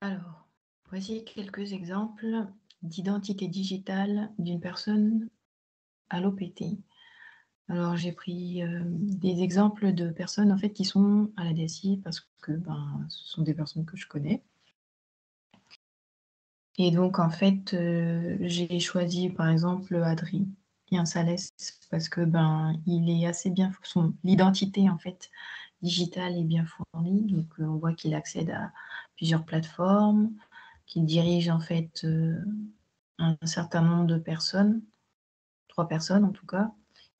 Alors, voici quelques exemples d'identité digitale d'une personne à l'OPT. Alors, j'ai pris des exemples de personnes en fait qui sont à la DSI parce que ce sont des personnes que je connais. Et donc, en fait, j'ai choisi par exemple Adrien Salès parce que il est assez bien, l'identité en fait digitale est bien fournie. Donc, on voit qu'il accède à plusieurs plateformes, qu'il dirige en fait un certain nombre de personnes, 3 personnes en tout cas.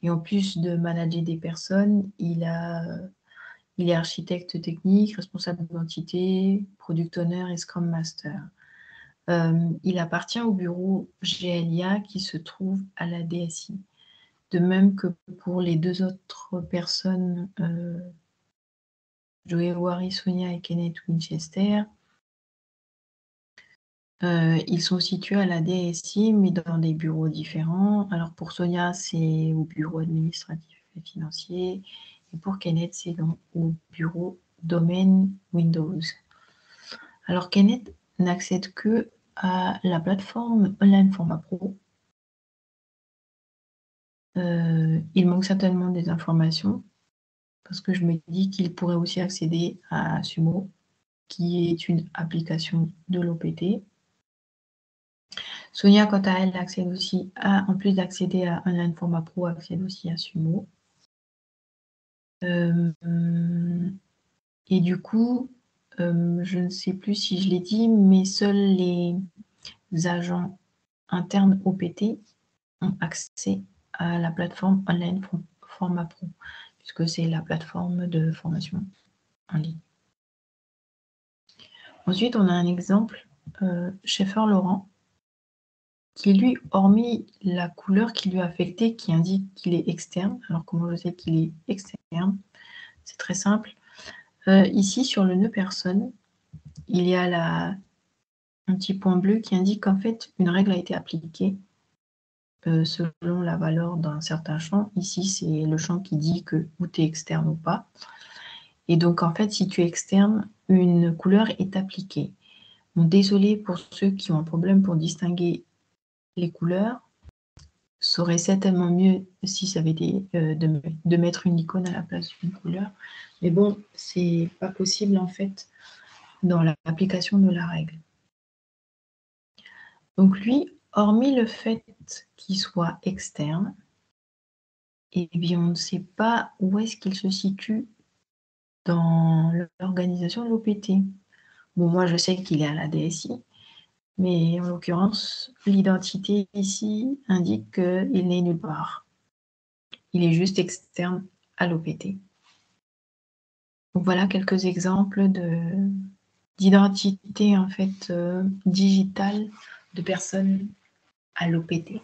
Et en plus de manager des personnes, il est architecte technique, responsable d'identité, product owner et scrum master. Il appartient au bureau GLIA qui se trouve à la DSI. De même que pour les 2 autres personnes, Joey Wari, Sonia et Kenneth Winchester, ils sont situés à la DSI, mais dans des bureaux différents. Alors pour Sonia, c'est au bureau administratif et financier, et pour Kenneth, c'est au bureau domaine Windows. Alors Kenneth n'accède qu'à la plateforme online Format Pro. Il manque certainement des informations, parce que je me dis qu'il pourrait aussi accéder à Sumo, qui est une application de l'OPT. Sonia, quant à elle, accède aussi en plus d'accéder à Online Format Pro, accède aussi à Sumo. Et du coup, je ne sais plus si je l'ai dit, mais seuls les agents internes OPT ont accès à la plateforme Online Format Pro, puisque c'est la plateforme de formation en ligne. Ensuite, on a un exemple, Schaeffer Laurent, qui lui, hormis la couleur qui lui est affectée, qui indique qu'il est externe. Alors comment je sais qu'il est externe? C'est très simple. Ici, sur le nœud personne, il y a un petit point bleu qui indique qu'en fait, une règle a été appliquée selon la valeur d'un certain champ. Ici, c'est le champ qui dit que ou tu es externe ou pas. Et donc, en fait, si tu es externe, une couleur est appliquée. Bon, désolé pour ceux qui ont un problème pour distinguer les couleurs. Ça aurait certainement mieux si ça avait été de mettre une icône à la place d'une couleur. Mais bon, c'est pas possible en fait dans l'application de la règle. Donc lui, hormis le fait qu'il soit externe, eh bien on ne sait pas où est-ce qu'il se situe dans l'organisation de l'OPT. Bon, moi je sais qu'il est à la DSI, mais en l'occurrence, l'identité ici indique qu'il n'est nulle part. Il est juste externe à l'OPT. Donc voilà quelques exemples d'identité en fait digitale de personnes à l'OPT.